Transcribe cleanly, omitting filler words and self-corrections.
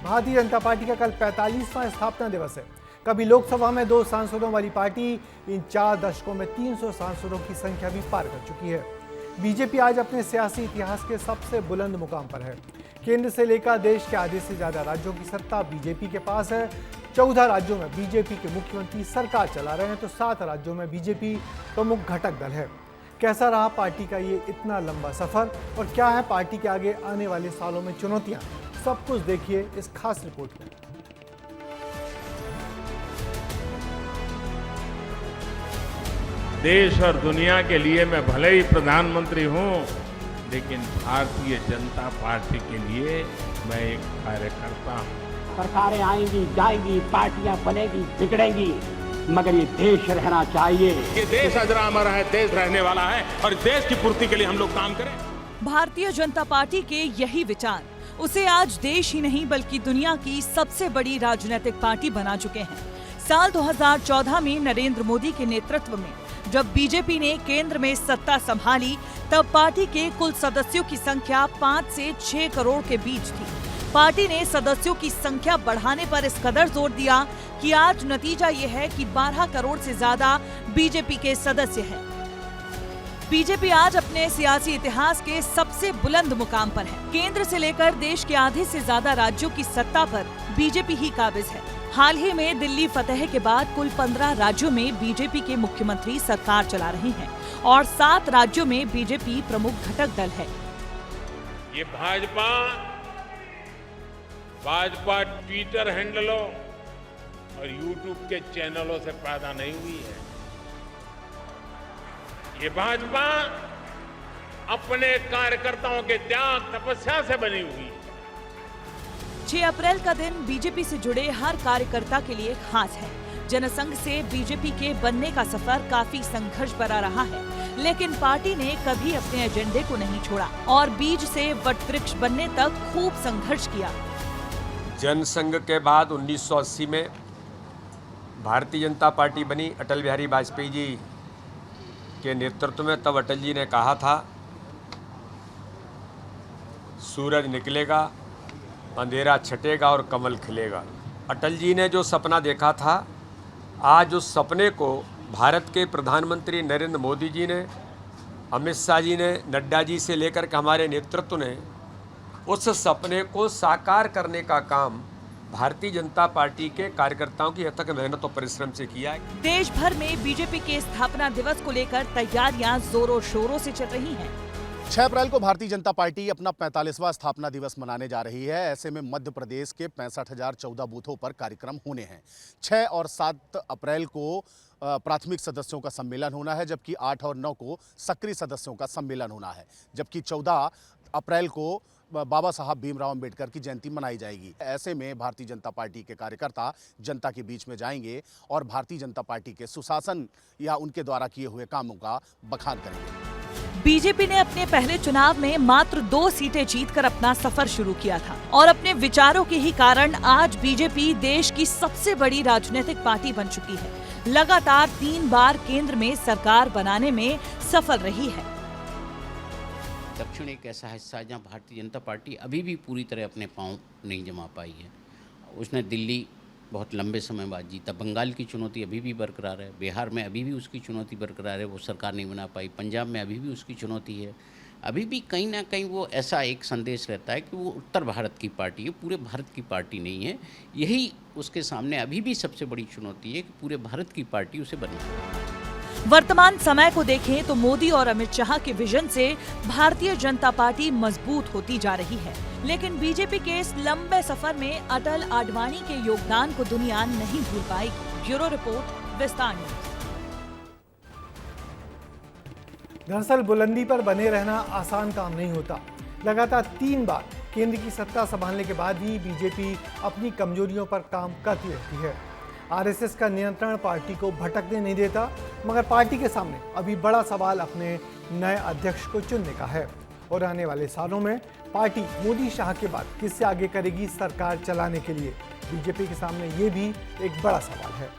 Bharatiya Janata party का कल 45वां स्थापना दिवस है। कभी लोकसभा में 2 सांसदों वाली पार्टी इन 4 दशकों में 300 सांसदों की संख्या भी पार कर चुकी है। बीजेपी आज अपने सियासी इतिहास के सबसे बुलंद मुकाम पर है। केंद्र से लेकर देश के आधे से ज्यादा राज्यों की सत्ता बीजेपी के पास है। 14 राज्यों में बीजेपी के मुख्यमंत्री सरकार चला रहे हैं तो 7 राज्यों में बीजेपी प्रमुख घटक दल है। कैसा रहा पार्टी का ये इतना लंबा सफर और क्या है पार्टी के आगे आने वाले सालों में चुनौतियां, सब कुछ देखिए इस खास रिपोर्ट में। देश और दुनिया के लिए मैं भले ही प्रधानमंत्री हूं, लेकिन भारतीय जनता पार्टी के लिए मैं एक कार्यकर्ता हूं। सरकारें आएंगी जाएंगी, पार्टियां बनेगी बिगड़ेंगी, मगर ये देश रहना चाहिए। ये देश अजरामर है, देश रहने वाला है और देश की पूर्ति के लिए हम लोग काम करें। भारतीय जनता पार्टी के यही विचार उसे आज देश ही नहीं बल्कि दुनिया की सबसे बड़ी राजनीतिक पार्टी बना चुके हैं। साल 2014 में नरेंद्र मोदी के नेतृत्व में जब बीजेपी ने केंद्र में सत्ता संभाली, तब पार्टी के कुल सदस्यों की संख्या 5 से 6 करोड़ के बीच थी। पार्टी ने सदस्यों की संख्या बढ़ाने पर इस कदर जोर दिया कि आज नतीजा ये है कि 12 करोड़ से ज्यादा बीजेपी के सदस्य हैं। बीजेपी आज अपने सियासी इतिहास के सबसे बुलंद मुकाम पर है। केंद्र से लेकर देश के आधे से ज्यादा राज्यों की सत्ता पर बीजेपी ही काबिज है। हाल ही में दिल्ली फतह के बाद कुल 15 राज्यों में बीजेपी के मुख्यमंत्री सरकार चला रहे हैं और 7 राज्यों में बीजेपी प्रमुख घटक दल है। ये भाजपा ट्विटर हैंडलों और यूट्यूब के चैनलों से पैदा नहीं हुई है। ये भाजपा अपने कार्यकर्ताओं के त्याग तपस्या से बनी हुई है। 6 अप्रैल का दिन बीजेपी से जुड़े हर कार्यकर्ता के लिए खास है। जनसंघ से बीजेपी के बनने का सफर काफी संघर्ष भरा रहा है, लेकिन पार्टी ने कभी अपने एजेंडे को नहीं छोड़ा और बीज से वटवृक्ष बनने तक खूब संघर्ष किया। जनसंघ के बाद 1980 में भारतीय जनता पार्टी बनी अटल बिहारी वाजपेयी जी के नेतृत्व में। तब अटल जी ने कहा था, सूरज निकलेगा, अंधेरा छटेगा और कमल खिलेगा। अटल जी ने जो सपना देखा था, आज उस सपने को भारत के प्रधानमंत्री नरेंद्र मोदी जी ने, अमित शाह जी ने, नड्डा जी से लेकर के हमारे नेतृत्व ने उस सपने को साकार करने का काम भारतीय जनता पार्टी के कार्यकर्ताओं की अथक मेहनत और परिश्रम से किया है। देश भर में बीजेपी के स्थापना दिवस को लेकर तैयारियां जोरों शोरों से चल रही हैं। 6 अप्रैल को भारतीय जनता पार्टी अपना 45वां स्थापना दिवस मनाने जा रही है। ऐसे में मध्य प्रदेश के 65,014 बूथों पर कार्यक्रम होने हैं। 6 और 7 अप्रैल को प्राथमिक सदस्यों का सम्मेलन होना है, जबकि 8 और 9 को सक्रिय सदस्यों का सम्मेलन होना है, जबकि 14 अप्रैल को बाबा साहब भीमराव अंबेडकर की जयंती मनाई जाएगी। ऐसे में भारतीय जनता पार्टी के कार्यकर्ता जनता के बीच में जाएंगे और भारतीय जनता पार्टी के सुशासन या उनके द्वारा किए हुए कामों का बखान करेंगे। बीजेपी ने अपने पहले चुनाव में मात्र 2 सीटें जीतकर अपना सफर शुरू किया था और अपने विचारों के ही कारण आज बीजेपी देश की सबसे बड़ी राजनीतिक पार्टी बन चुकी है। लगातार 3 बार केंद्र में सरकार बनाने में सफल रही है। दक्षिण एक ऐसा हिस्सा है जहाँ भारतीय जनता पार्टी अभी भी पूरी तरह अपने पांव नहीं जमा पाई है। उसने दिल्ली बहुत लंबे समय बाद जीता, बंगाल की चुनौती अभी भी बरकरार है, बिहार में अभी भी उसकी चुनौती बरकरार है, वो सरकार नहीं बना पाई, पंजाब में अभी भी उसकी चुनौती है। अभी भी कहीं ना कहीं वो ऐसा एक संदेश रहता है कि वो उत्तर भारत की पार्टी है, पूरे भारत की पार्टी नहीं है। यही उसके सामने अभी भी सबसे बड़ी चुनौती है कि पूरे भारत की पार्टी उसे बनी। वर्तमान समय को देखें तो मोदी और अमित शाह के विजन से भारतीय जनता पार्टी मजबूत होती जा रही है, लेकिन बीजेपी के इस लंबे सफर में अटल आडवाणी के योगदान को दुनिया नहीं भूल पाएगी। ब्यूरो रिपोर्ट, विस्तार न्यूज। दरअसल बुलंदी पर बने रहना आसान काम नहीं होता। लगातार 3 बार केंद्र की सत्ता संभालने के बाद ही बीजेपी अपनी कमजोरियों पर काम करती रहती है। आरएसएस का नियंत्रण पार्टी को भटकने नहीं देता, मगर पार्टी के सामने अभी बड़ा सवाल अपने नए अध्यक्ष को चुनने का है और आने वाले सालों में पार्टी मोदी शाह के बाद किससे आगे करेगी सरकार चलाने के लिए। बीजेपी के सामने ये भी एक बड़ा सवाल है।